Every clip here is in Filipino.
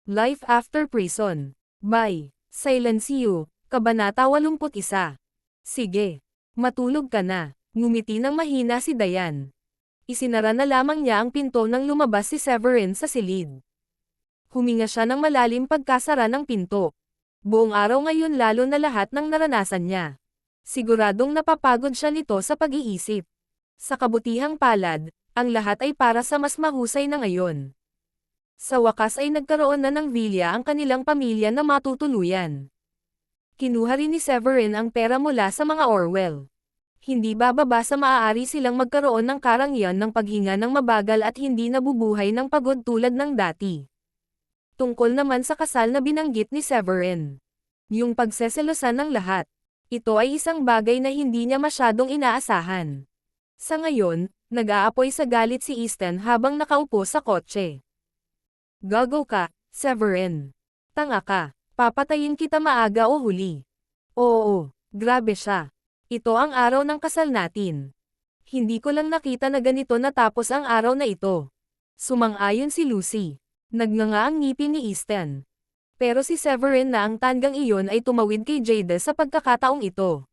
Life After Prison. By Silencio, Kabanata 81. Sige. Matulog ka na. Ngumiti ng mahina si Dayan. Isinara na lamang niya ang pinto nang lumabas si Severin sa silid. Huminga siya ng malalim pagkasara ng pinto. Buong araw ngayon lalo na lahat ng naranasan niya. Siguradong napapagod siya nito sa pag-iisip. Sa kabutihang palad, ang lahat ay para sa mas mahusay na ngayon. Sa wakas ay nagkaroon na ng Villa ang kanilang pamilya na matutuluyan. Kinuha rin ni Severin ang pera mula sa mga Orwell. Hindi bababa sa maaari silang magkaroon ng karangyaan ng paghinga ng mabagal at hindi nabubuhay ng pagod tulad ng dati. Tungkol naman sa kasal na binanggit ni Severin. Yung pagseselosan ng lahat. Ito ay isang bagay na hindi niya masyadong inaasahan. Sa ngayon, nag-aapoy sa galit si Easton habang nakaupo sa kotse. Gago ka, Severin. Tanga ka. Papatayin kita maaga o huli. Oo, grabe siya. Ito ang araw ng kasal natin. Hindi ko lang nakita na ganito natapos ang araw na ito. Sumang-ayon si Lucy. Nagnganga ang ngipin ni Easton. Pero si Severin na ang tanggang iyon ay tumawid kay Jada sa pagkakataong ito.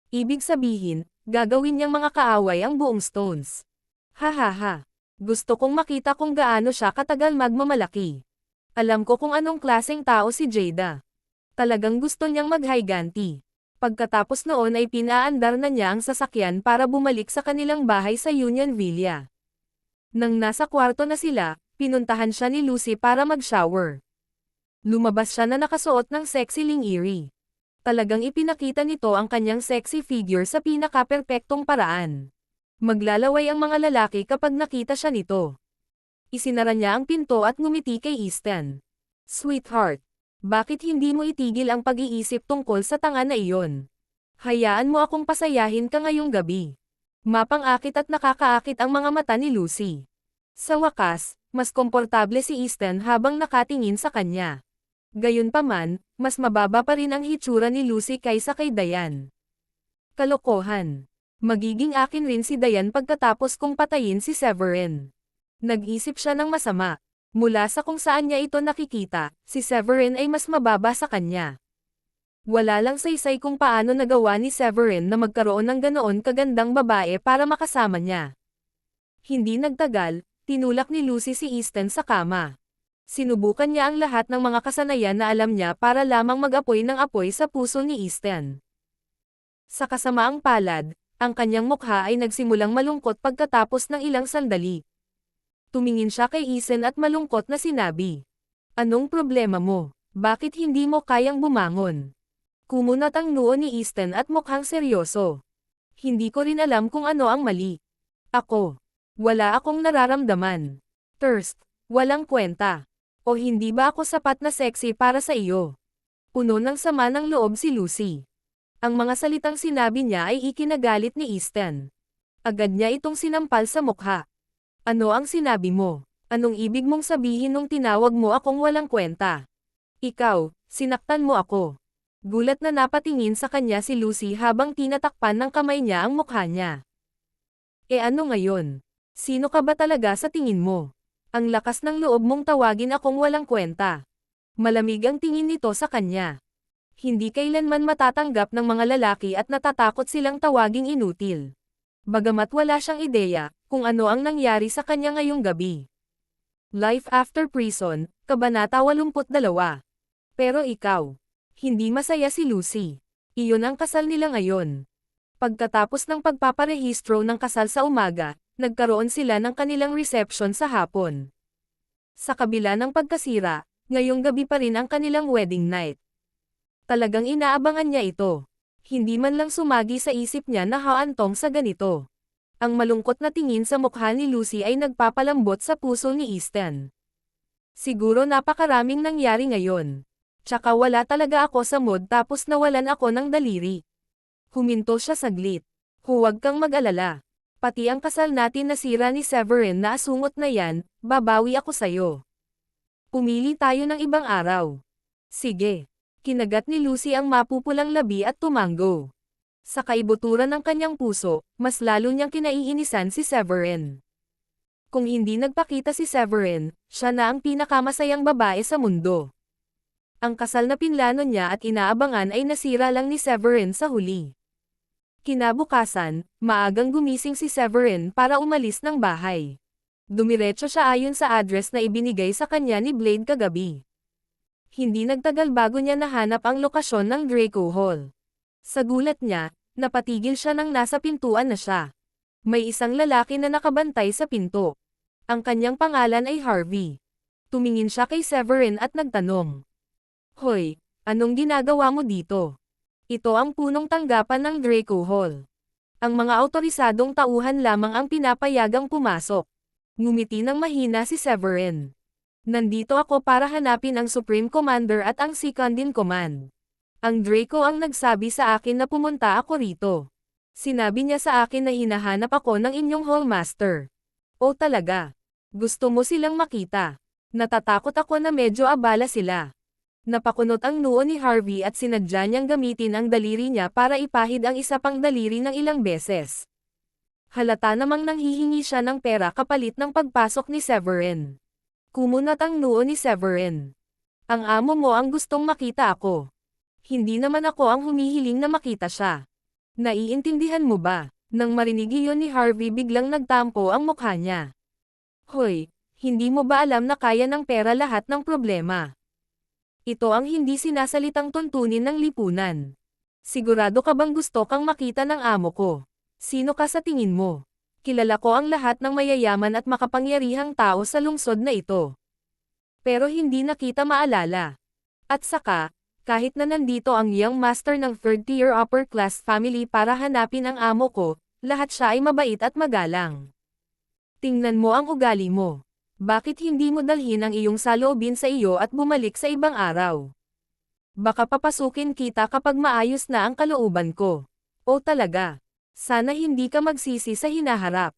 Ibig sabihin, gagawin niyang mga kaaway ang buong Stones. Hahaha. Gusto kong makita kung gaano siya katagal magmamalaki. Alam ko kung anong klaseng tao si Jada. Talagang gusto niyang mag-higanti. Pagkatapos noon ay pinaandar na niya ang sasakyan para bumalik sa kanilang bahay sa Union Villa. Nang nasa kwarto na sila, pinuntahan siya ni Lucy para mag-shower. Lumabas siya na nakasuot ng sexy lingerie. Talagang ipinakita nito ang kanyang sexy figure sa pinaka-perpektong paraan. Maglalaway ang mga lalaki kapag nakita siya nito. Isinara niya ang pinto at ngumiti kay Easton. Sweetheart, bakit hindi mo itigil ang pag-iisip tungkol sa tanga na iyon? Hayaan mo akong pasayahin ka ngayong gabi. Mapang-akit at nakakaakit ang mga mata ni Lucy. Sa wakas, mas komportable si Easton habang nakatingin sa kanya. Gayunpaman, mas mababa pa rin ang hitsura ni Lucy kaysa kay Dayan. Kalokohan. Magiging akin rin si Dayan pagkatapos kong patayin si Severin. Nag-isip siya ng masama. Mula sa kung saan niya ito nakikita, si Severin ay mas mababa sa kanya. Wala lang saysay kung paano nagawa ni Severin na magkaroon ng ganoon kagandang babae para makasama niya. Hindi nagtagal, tinulak ni Lucy si Easton sa kama. Sinubukan niya ang lahat ng mga kasanayan na alam niya para lamang mag-apoy ng apoy sa puso ni Easton. Sa kasamaang palad, ang kanyang mukha ay nagsimulang malungkot pagkatapos ng ilang sandali. Tumingin siya kay Easton at malungkot na sinabi. Anong problema mo? Bakit hindi mo kayang bumangon? Kumunat ang noo ni Easton at mukhang seryoso. Hindi ko rin alam kung ano ang mali. Ako. Wala akong nararamdaman. Thirst. Walang kwenta. O hindi ba ako sapat na sexy para sa iyo? Puno ng sama ng loob si Lucy. Ang mga salitang sinabi niya ay ikinagalit ni Easton. Agad niya itong sinampal sa mukha. Ano ang sinabi mo? Anong ibig mong sabihin nung tinawag mo akong walang kwenta? Ikaw, sinaktan mo ako. Gulat na napatingin sa kanya si Lucy habang tinatakpan ng kamay niya ang mukha niya. E ano ngayon? Sino ka ba talaga sa tingin mo? Ang lakas ng loob mong tawagin akong walang kwenta. Malamig ang tingin nito sa kanya. Hindi kailanman matatanggap ng mga lalaki at natatakot silang tawaging inutil. Bagamat wala siyang ideya kung ano ang nangyari sa kanya ngayong gabi. Life After Prison, Kabanata 82. Pero ikaw, hindi masaya si Lucy. Iyon ang kasal nila ngayon. Pagkatapos ng pagpaparehistro ng kasal sa umaga, nagkaroon sila ng kanilang reception sa hapon. Sa kabila ng pagkasira, ngayong gabi pa rin ang kanilang wedding night. Talagang inaabangan niya ito. Hindi man lang sumagi sa isip niya na haantong sa ganito. Ang malungkot na tingin sa mukha ni Lucy ay nagpapalambot sa puso ni Easton. Siguro napakaraming nangyari ngayon. Tsaka wala talaga ako sa mood tapos nawalan ako ng daliri. Huminto siya saglit. Huwag kang mag-alala. Pati ang kasal natin nasira ni Severin na asungot na yan, babawi ako sayo. Pumili tayo ng ibang araw. Sige. Kinagat ni Lucy ang mapupulang labi at tumango. Sa kaibuturan ng kanyang puso, mas lalo niyang kinaiinisan si Severin. Kung hindi nagpakita si Severin, siya na ang pinakamasayang babae sa mundo. Ang kasal na pinlano niya at inaabangan ay nasira lang ni Severin sa huli. Kinabukasan, maagang gumising si Severin para umalis ng bahay. Dumiretso siya ayon sa address na ibinigay sa kanya ni Blade kagabi. Hindi nagtagal bago niya nahanap ang lokasyon ng Draco Hall. Sa gulat niya, napatigil siya nang nasa pintuan na siya. May isang lalaki na nakabantay sa pinto. Ang kanyang pangalan ay Harvey. Tumingin siya kay Severin at nagtanong. Hoy, anong ginagawa mo dito? Ito ang punong tanggapan ng Draco Hall. Ang mga awtorisadong tauhan lamang ang pinapayagang pumasok. Ngumiti ng mahina si Severin. Nandito ako para hanapin ang Supreme Commander at ang Second in Command. Ang Draco ang nagsabi sa akin na pumunta ako rito. Sinabi niya sa akin na hinahanap ako ng inyong Hallmaster. O talaga? Gusto mo silang makita? Natatakot ako na medyo abala sila. Napakunot ang noo ni Harvey at sinadya niyang gamitin ang daliri niya para ipahid ang isa pang daliri ng ilang beses. Halata namang nanghihingi siya ng pera kapalit ng pagpasok ni Severin. Kumunat ang noo ni Severin. Ang amo mo ang gustong makita ako. Hindi naman ako ang humihiling na makita siya. Naiintindihan mo ba? Nang marinig iyon ni Harvey biglang nagtampo ang mukha niya. Hoy, hindi mo ba alam na kaya ng pera lahat ng problema? Ito ang hindi sinasalitang tuntunin ng lipunan. Sigurado ka bang gusto kang makita ng amo ko? Sino ka sa tingin mo? Kilala ko ang lahat ng mayayaman at makapangyarihang tao sa lungsod na ito. Pero hindi na kita maalala. At saka, kahit na nandito ang young master ng third-tier upper-class family para hanapin ang amo ko, lahat siya ay mabait at magalang. Tingnan mo ang ugali mo. Bakit hindi mo dalhin ang iyong saloobin sa iyo at bumalik sa ibang araw? Baka papasukin kita kapag maayos na ang kalooban ko. O talaga? Sana hindi ka magsisi sa hinaharap.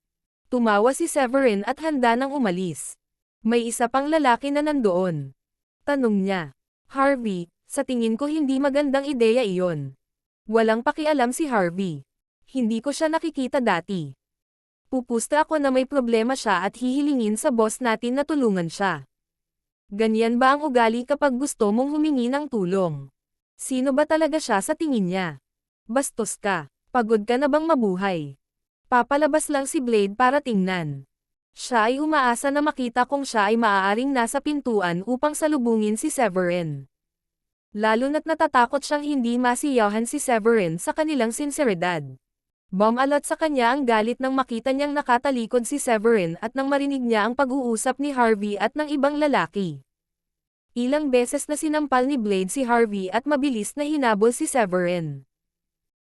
Tumawa si Severin at handa nang umalis. May isa pang lalaki na nandoon. Tanong niya. Harvey, sa tingin ko hindi magandang ideya iyon. Walang pakialam si Harvey. Hindi ko siya nakikita dati. Pupusta ako na may problema siya at hihilingin sa boss natin na tulungan siya. Ganyan ba ang ugali kapag gusto mong humingi ng tulong? Sino ba talaga siya sa tingin niya? Bastos ka. Pagod ka na bang mabuhay? Papalabas lang si Blade para tingnan. Siya ay umaasa na makita kung siya ay maaaring nasa pintuan upang salubungin si Severin. Lalo na't natatakot siyang hindi masiyahan si Severin sa kanilang sinseridad. Bumalot sa kanya ang galit nang makita niyang nakatalikod si Severin at nang marinig niya ang pag-uusap ni Harvey at ng ibang lalaki. Ilang beses na sinampal ni Blade si Harvey at mabilis na hinabol si Severin.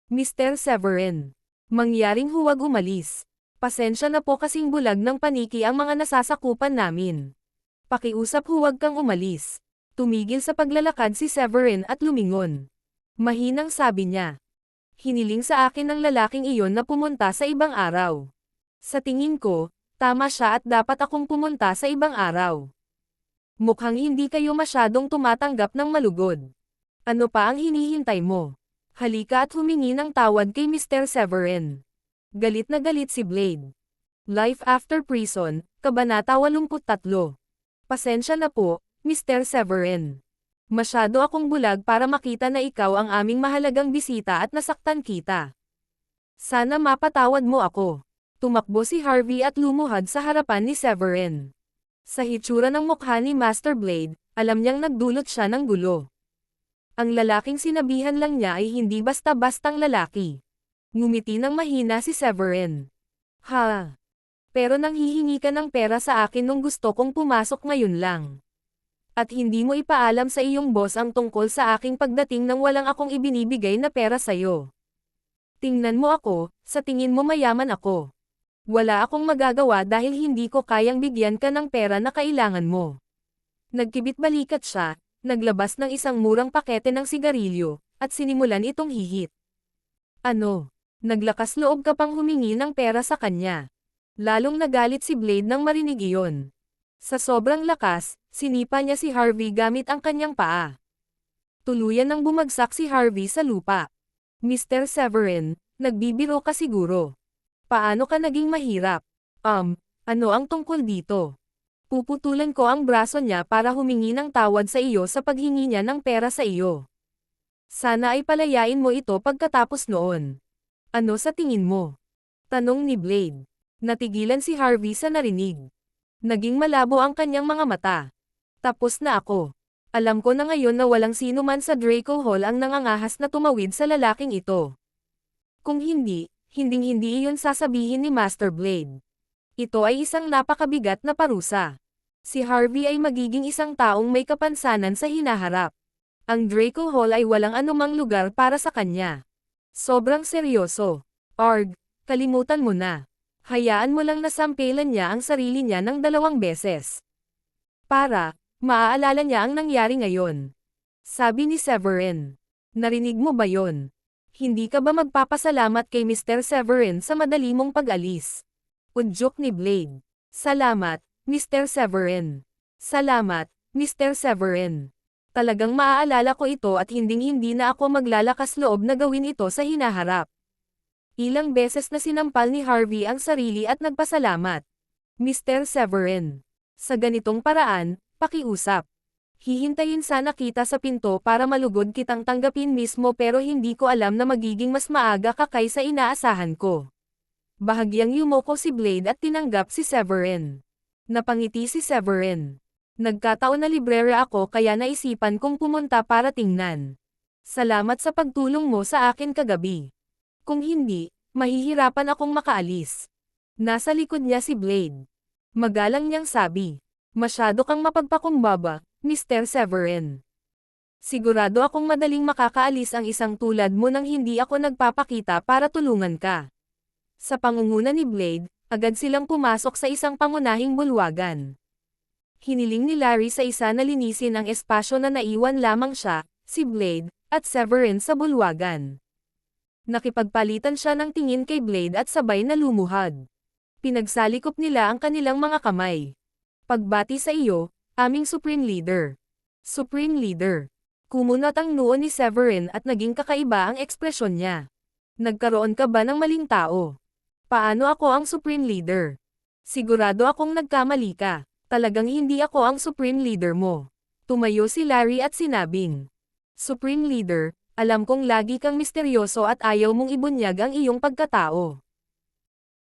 Mr. Severin. Mangyaring huwag umalis. Pasensya na po kasing bulag ng paniki ang mga nasasakupan namin. Pakiusap huwag kang umalis. Tumigil sa paglalakad si Severin at lumingon. Mahinang sabi niya. Hiniling sa akin ng lalaking iyon na pumunta sa ibang araw. Sa tingin ko, tama siya at dapat akong pumunta sa ibang araw. Mukhang hindi kayo masyadong tumatanggap ng malugod. Ano pa ang hinihintay mo? Halika at humingi ng tawad kay Mr. Severin. Galit na galit si Blade. Life After Prison, Kabanata 83. Pasensya na po, Mr. Severin. Masyado akong bulag para makita na ikaw ang aming mahalagang bisita at nasaktan kita. Sana mapatawad mo ako. Tumakbo si Harvey at lumuhad sa harapan ni Severin. Sa hitsura ng mukha ni Master Blade, alam niyang nagdulot siya ng gulo. Ang lalaking sinabihan lang niya ay hindi basta-bastang lalaki. Ngumiti ng mahina si Severin. Ha? Pero nang hihingi ka ng pera sa akin nung gusto kong pumasok ngayon lang. At hindi mo ipaalam sa iyong boss ang tungkol sa aking pagdating nang walang akong ibinibigay na pera sa'yo. Tingnan mo ako, sa tingin mo mayaman ako. Wala akong magagawa dahil hindi ko kayang bigyan ka ng pera na kailangan mo. Nagkibit-balikat siya, naglabas ng isang murang pakete ng sigarilyo, at sinimulan itong hihit. Ano? Naglakas loob ka pang humingi ng pera sa kanya. Lalong nagalit si Blade nang marinig iyon. Sa sobrang lakas, sinipa niya si Harvey gamit ang kanyang paa. Tuluyan nang bumagsak si Harvey sa lupa. Mr. Severin, nagbibiro ka siguro. Paano ka naging mahirap? Ano ang tungkol dito? Puputulan ko ang braso niya para humingi ng tawad sa iyo sa paghingi niya ng pera sa iyo. Sana ay palayain mo ito pagkatapos noon. Ano sa tingin mo? Tanong ni Blade. Natigilan si Harvey sa narinig. Naging malabo ang kanyang mga mata. Tapos na ako. Alam ko na ngayon na walang sino man sa Draco Hall ang nangangahas na tumawid sa lalaking ito. Kung hindi, hinding-hindi iyon sasabihin ni Master Blade. Ito ay isang napakabigat na parusa. Si Harvey ay magiging isang taong may kapansanan sa hinaharap. Ang Draco Hall ay walang anumang lugar para sa kanya. Sobrang seryoso. Arg, kalimutan mo na. Hayaan mo lang na sampelan niya ang sarili niya ng 2 beses. Para, maaalala niya ang nangyari ngayon. Sabi ni Severin. Narinig mo ba yon? Hindi ka ba magpapasalamat kay Mr. Severin sa madali mong pag-alis? Udyok ni Blade. Salamat, Mr. Severin. Salamat, Mr. Severin. Talagang maaalala ko ito at hinding-hindi na ako maglalakas loob na gawin ito sa hinaharap. Ilang beses na sinampal ni Harvey ang sarili at nagpasalamat. Mr. Severin. Sa ganitong paraan, pakiusap. Hihintayin sana kita sa pinto para malugod kitang tanggapin mismo pero hindi ko alam na magiging mas maaga ka kaysa inaasahan ko. Bahagyang yumoko si Blade at tinanggap si Severin. Napangiti si Severin. Nagkataon na librero ako kaya naisipan kong pumunta para tingnan. Salamat sa pagtulong mo sa akin kagabi. Kung hindi, mahihirapan akong makaalis. Nasa likod niya si Blade. Magalang niyang sabi. Masyado kang mapagpakumbaba, Mr. Severin. Sigurado akong madaling makakaalis ang isang tulad mo nang hindi ako nagpapakita para tulungan ka. Sa pangunguna ni Blade, agad silang pumasok sa isang pangunahing bulwagan. Hiniling ni Larry sa isa na linisin ang espasyo na naiwan lamang siya, si Blade, at Severin sa bulwagan. Nakipagpalitan siya ng tingin kay Blade at sabay na lumuhad. Pinagsalikop nila ang kanilang mga kamay. Pagbati sa iyo, aming Supreme Leader. Supreme Leader. Kumunot ang noo ni Severin at naging kakaiba ang ekspresyon niya. Nagkaroon ka ba ng maling tao? Paano ako ang Supreme Leader? Sigurado akong nagkamali ka. Talagang hindi ako ang Supreme Leader mo. Tumayo si Larry at sinabing, Supreme Leader, alam kong lagi kang misteryoso at ayaw mong ibunyag ang iyong pagkatao.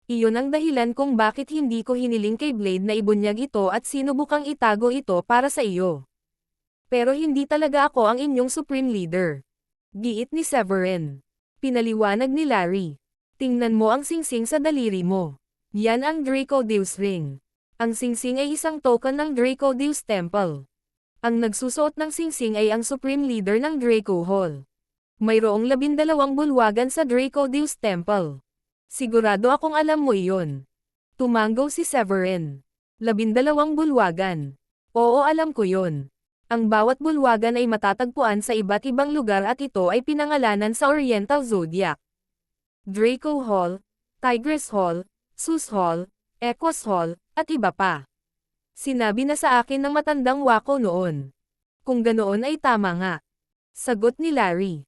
Iyon ang dahilan kung bakit hindi ko hiniling kay Blade na ibunyag ito at sinubukang itago ito para sa iyo. Pero hindi talaga ako ang inyong Supreme Leader. Giit ni Severin. Pinaliwanag ni Larry. Tingnan mo ang singsing sa daliri mo. Yan ang Draco Deus Ring. Ang singsing ay isang token ng Draco Deus Temple. Ang nagsusuot ng singsing ay ang Supreme Leader ng Draco Hall. Mayroong 12 bulwagan sa Draco Deus Temple. Sigurado akong alam mo iyon. Tumanggaw si Severin. 12 bulwagan. Oo, alam ko yon. Ang bawat bulwagan ay matatagpuan sa iba't ibang lugar at ito ay pinangalanan sa Oriental Zodiac. Draco Hall, Tigress Hall, Zeus Hall, Equus Hall, at iba pa. Sinabi na sa akin ng matandang wako noon. Kung ganoon ay tama nga. Sagot ni Larry.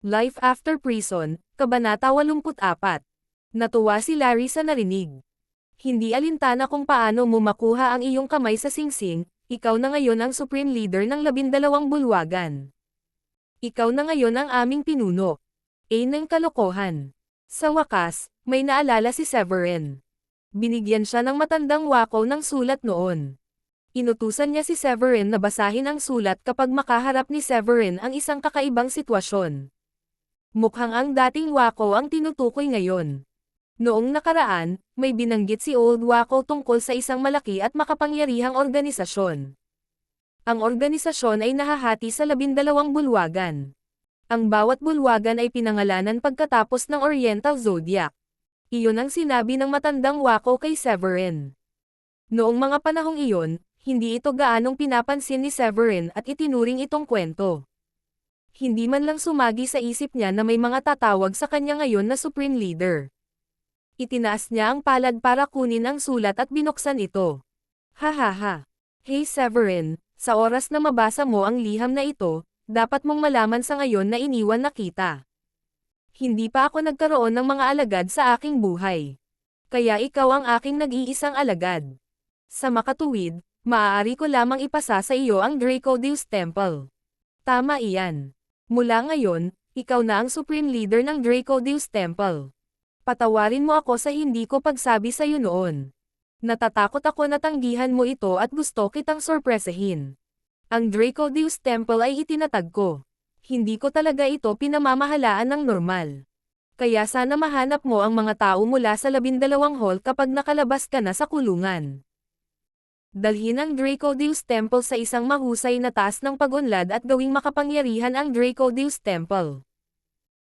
Life After Prison, Kabanata 84. Natuwa si Larry sa narinig. Hindi alintana kung paano mo makuha ang iyong kamay sa singsing, ikaw na ngayon ang Supreme Leader ng 12 bulwagan. Ikaw na ngayon ang aming pinuno. Ng kalokohan. Sa wakas, may naalala si Severin. Binigyan siya ng matandang wako ng sulat noon. Inutusan niya si Severin na basahin ang sulat kapag makaharap ni Severin ang isang kakaibang sitwasyon. Mukhang ang dating wako ang tinutukoy ngayon. Noong nakaraan, may binanggit si Old Wako tungkol sa isang malaki at makapangyarihang organisasyon. Ang organisasyon ay nahahati sa 12 bulwagan. Ang bawat bulwagan ay pinangalanan pagkatapos ng Oriental Zodiac. Iyon ang sinabi ng matandang wako kay Severin. Noong mga panahong iyon, hindi ito gaanong pinapansin ni Severin at itinuring itong kwento. Hindi man lang sumagi sa isip niya na may mga tatawag sa kanya ngayon na Supreme Leader. Itinaas niya ang palad para kunin ang sulat at binuksan ito. Hahaha. Hey Severin, sa oras na mabasa mo ang liham na ito, dapat mong malaman sa ngayon na iniwan na kita. Hindi pa ako nagkaroon ng mga alagad sa aking buhay. Kaya ikaw ang aking nag-iisang alagad. Sa makatuwid, maaari ko lamang ipasa sa iyo ang Dracodeus Temple. Tama iyan. Mula ngayon, ikaw na ang Supreme Leader ng Dracodeus Temple. Patawarin mo ako sa hindi ko pagsabi sa iyo noon. Natatakot ako na tanggihan mo ito at gusto kitang sorpresahin. Ang Dracodeus Temple ay itinatag ko. Hindi ko talaga ito pinamamahalaan ng normal. Kaya sana mahanap mo ang mga tao mula sa 12 hall kapag nakalabas ka na sa kulungan. Dalhin ang Dracodeus Temple sa isang mahusay na taas ng pag-unlad at gawing makapangyarihan ang Dracodeus Temple.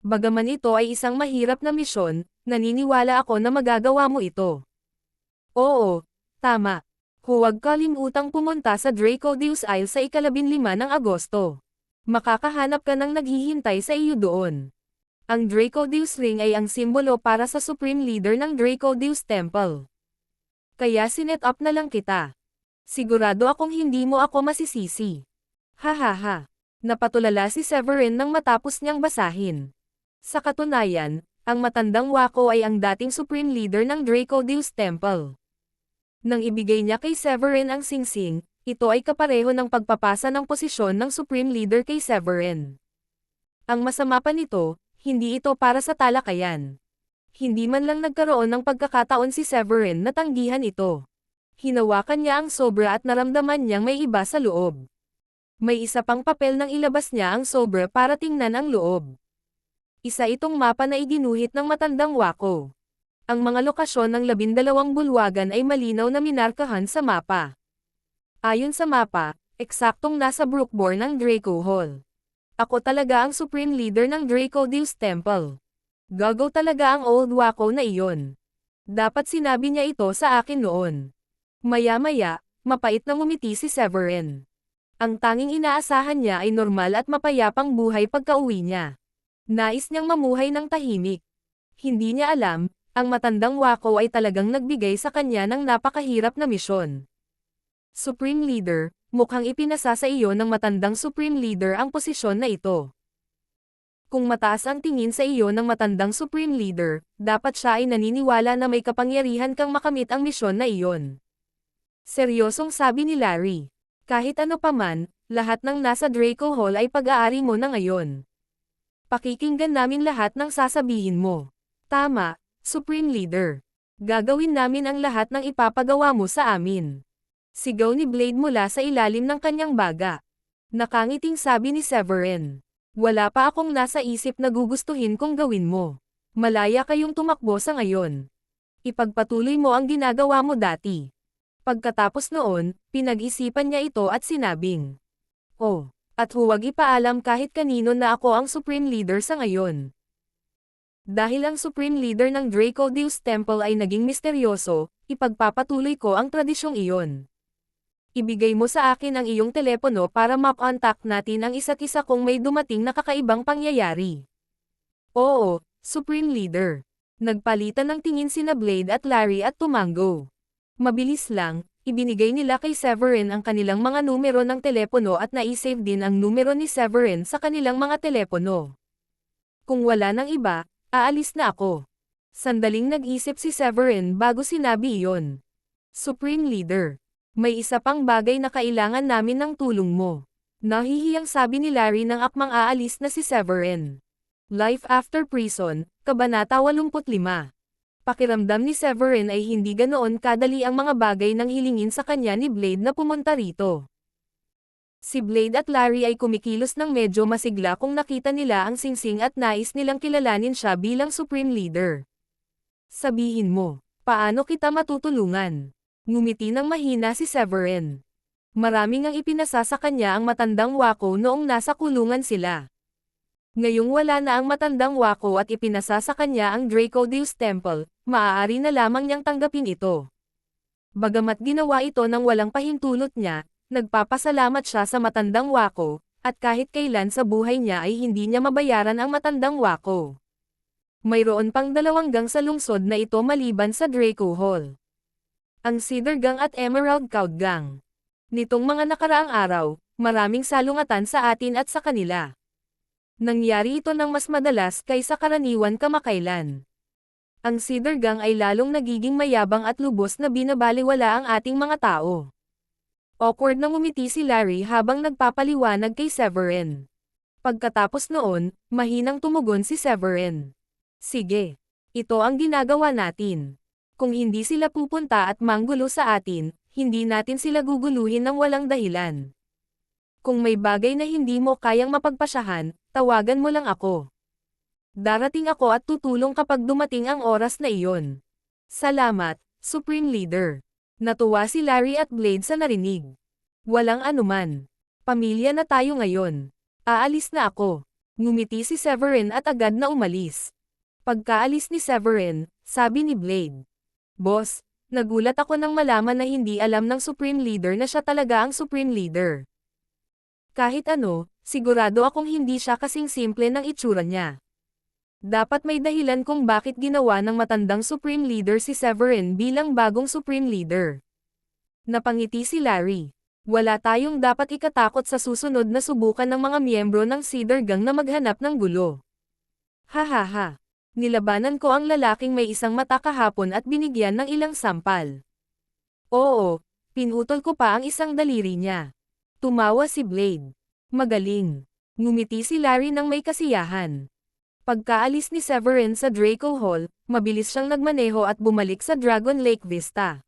Bagaman ito ay isang mahirap na misyon, naniniwala ako na magagawa mo ito. Oo, tama. Huwag kalimutang pumunta sa Dracodeus Isle sa ika-15 ng Agosto. Makakahanap ka ng naghihintay sa iyo doon. Ang Dracodeus Ring ay ang simbolo para sa Supreme Leader ng Dracodeus Temple. Kaya sinet up na lang kita. Sigurado akong hindi mo ako masisisi. Hahaha. Napatulala si Severin nang matapos niyang basahin. Sa katunayan, ang matandang Wako ay ang dating Supreme Leader ng Dracodeus Temple. Nang ibigay niya kay Severin ang singsing, ito ay kapareho ng pagpapasa ng posisyon ng Supreme Leader kay Severin. Ang masama pa nito, hindi ito para sa talakayan. Hindi man lang nagkaroon ng pagkakataon si Severin na tanggihan ito. Hinawakan niya ang sobra at naramdaman niyang may iba sa loob. May isa pang papel nang ilabas niya ang sobra para tingnan ang loob. Isa itong mapa na iginuhit ng matandang Wako. Ang mga lokasyon ng 12 bulwagan ay malinaw na minarkahan sa mapa. Ayon sa mapa, eksaktong nasa Brookborn ang Draco Hall. Ako talaga ang Supreme Leader ng Dracodeus Temple. Gago talaga ang old Wako na iyon. Dapat sinabi niya ito sa akin noon. Maya-maya, mapait na ngumiti si Severin. Ang tanging inaasahan niya ay normal at mapayapang buhay pagka-uwi niya. Nais niyang mamuhay ng tahimik. Hindi niya alam, ang matandang Wako ay talagang nagbigay sa kanya ng napakahirap na misyon. Supreme Leader, mukhang ipinasa sa iyo ng matandang Supreme Leader ang posisyon na ito. Kung mataas ang tingin sa iyo ng matandang Supreme Leader, dapat siya ay naniniwala na may kapangyarihan kang makamit ang misyon na iyon. Seryosong sabi ni Larry. Kahit ano paman, lahat ng nasa Draco Hall ay pag-aari mo na ngayon. Pakikinggan namin lahat ng sasabihin mo. Tama, Supreme Leader. Gagawin namin ang lahat ng ipapagawa mo sa amin. Sigaw ni Blade mula sa ilalim ng kanyang baga. Nakangiting sabi ni Severin. Wala pa akong nasa isip na gugustuhin kong gawin mo. Malaya kayong tumakbo sa ngayon. Ipagpatuloy mo ang ginagawa mo dati. Pagkatapos noon, pinag-isipan niya ito at sinabing, "Oh, at huwag ipaalam kahit kanino na ako ang Supreme Leader sa ngayon." Dahil ang Supreme Leader ng Dracodeus Temple ay naging misteryoso, ipagpapatuloy ko ang tradisyong iyon. Ibigay mo sa akin ang iyong telepono para ma-contact natin ang isa't isa kung may dumating na kakaibang pangyayari. Oo, Supreme Leader. Nagpalitan ng tingin sina Blade at Larry at tumango. Mabilis lang, ibinigay nila kay Severin ang kanilang mga numero ng telepono at naisave din ang numero ni Severin sa kanilang mga telepono. Kung wala nang iba, aalis na ako. Sandaling nag-isip si Severin bago sinabi iyon. Supreme Leader, may isa pang bagay na kailangan namin ng tulong mo. Nahihiyang sabi ni Larry nang akmang aalis na si Severin. Life After Prison, Kabanata 85. Pakiramdam ni Severin ay hindi ganoon kadali ang mga bagay nang hilingin sa kanya ni Blade na pumunta rito. Si Blade at Larry ay kumikilos ng medyo masigla kung nakita nila ang singsing at nais nilang kilalanin siya bilang Supreme Leader. Sabihin mo, paano kita matutulungan? Ngumiti ng mahina si Severin. Maraming ang ipinasa sa kanya ang matandang Wako noong nasa kulungan sila. Ngayong wala na ang matandang Wako at ipinasa sa kanya ang Dracodeus Temple, maaari na lamang niyang tanggapin ito. Bagamat ginawa ito ng walang pahintulot niya, nagpapasalamat siya sa matandang Wako, at kahit kailan sa buhay niya ay hindi niya mabayaran ang matandang Wako. Mayroon pang 2 gang sa lungsod na ito maliban sa Draco Hall. Ang Cedar Gang at Emerald Cloud Gang. Nitong mga nakaraang araw, maraming salungatan sa atin at sa kanila. Nangyari ito ng mas madalas kaysa karaniwan kamakailan. Ang Cedar Gang ay lalong nagiging mayabang at lubos na binabaliwala ang ating mga tao. Awkward na ngumiti si Larry habang nagpapaliwanag kay Severin. Pagkatapos noon, mahinang tumugon si Severin. Sige. Ito ang ginagawa natin. Kung hindi sila pupunta at manggulo sa atin, hindi natin sila guguluhin ng walang dahilan. Kung may bagay na hindi mo kayang mapagpasyahan, tawagan mo lang ako. Darating ako at tutulong kapag dumating ang oras na iyon. Salamat, Supreme Leader. Natuwa si Larry at Blade sa narinig. Walang anuman. Pamilya na tayo ngayon. Aalis na ako. Ngumiti si Severin at agad na umalis. Pagkaalis ni Severin, sabi ni Blade. Boss, nagulat ako nang malaman na hindi alam ng Supreme Leader na siya talaga ang Supreme Leader. Kahit ano, sigurado akong hindi siya kasing simple ng itsura niya. Dapat may dahilan kung bakit ginawa ng matandang Supreme Leader si Severin bilang bagong Supreme Leader. Napangiti si Larry. Wala tayong dapat ikatakot sa susunod na subukan ng mga miyembro ng Cedar Gang na maghanap ng gulo. Hahaha. Nilabanan ko ang lalaking may isang mata kahapon at binigyan ng ilang sampal. Oo, pinutol ko pa ang isang daliri niya. Tumawa si Blade. Magaling. Ngumiti si Larry ng may kasiyahan. Pagkaalis ni Severin sa Draco Hall, mabilis siyang nagmaneho at bumalik sa Dragon Lake Vista.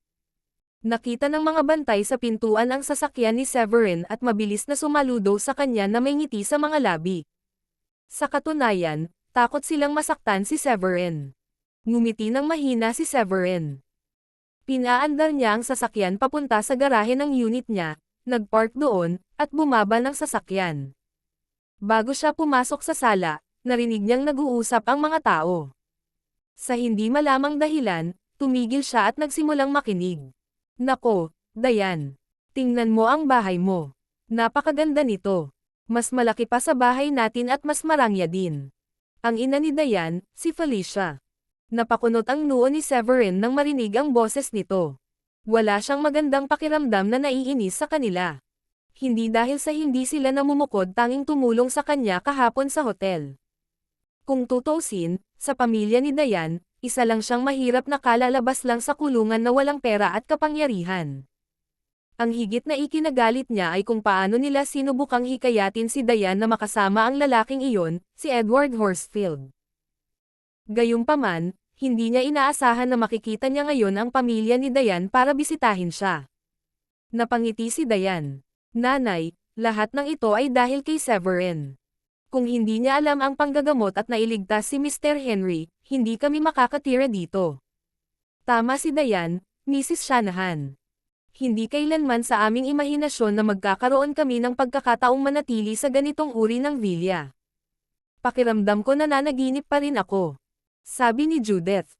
Nakita ng mga bantay sa pintuan ang sasakyan ni Severin at mabilis na sumaludo sa kanya na may ngiti sa mga labi. Sa katunayan, takot silang masaktan si Severin. Ngumiti ng mahina si Severin. Pinaandar niya ang sasakyan papunta sa garahe ng unit niya, nagpark doon, at bumaba ng sasakyan. Bago siya pumasok sa sala, narinig niyang nag-uusap ang mga tao. Sa hindi malamang dahilan, tumigil siya at nagsimulang makinig. Nako, Dayan. Tingnan mo ang bahay mo. Napakaganda nito. Mas malaki pa sa bahay natin at mas marangya din. Ang ina ni Dayan, si Felicia. Napakunot ang noo ni Severin nang marinig ang boses nito. Wala siyang magandang pakiramdam na naiinis sa kanila. Hindi dahil sa hindi sila namumukod tanging tumulong sa kanya kahapon sa hotel. Kung tutuusin, sa pamilya ni Dayan, isa lang siyang mahirap na kalalabas lang sa kulungan na walang pera at kapangyarihan. Ang higit na ikinagalit niya ay kung paano nila sinubukang hikayatin si Dayan na makasama ang lalaking iyon, si Edward Horsfield. Gayunpaman, hindi niya inaasahan na makikita niya ngayon ang pamilya ni Dayan para bisitahin siya. Napangiti si Dayan. Nanay, lahat ng ito ay dahil kay Severin. Kung hindi niya alam ang panggagamot at nailigtas si Mr. Henry, hindi kami makakatira dito. Tama si Dayan, Mrs. Shanahan. Hindi kailanman sa aming imahinasyon na magkakaroon kami ng pagkakataong manatili sa ganitong uri ng villa. Pakiramdam ko na nanaginip pa rin ako. Sabi ni Judith.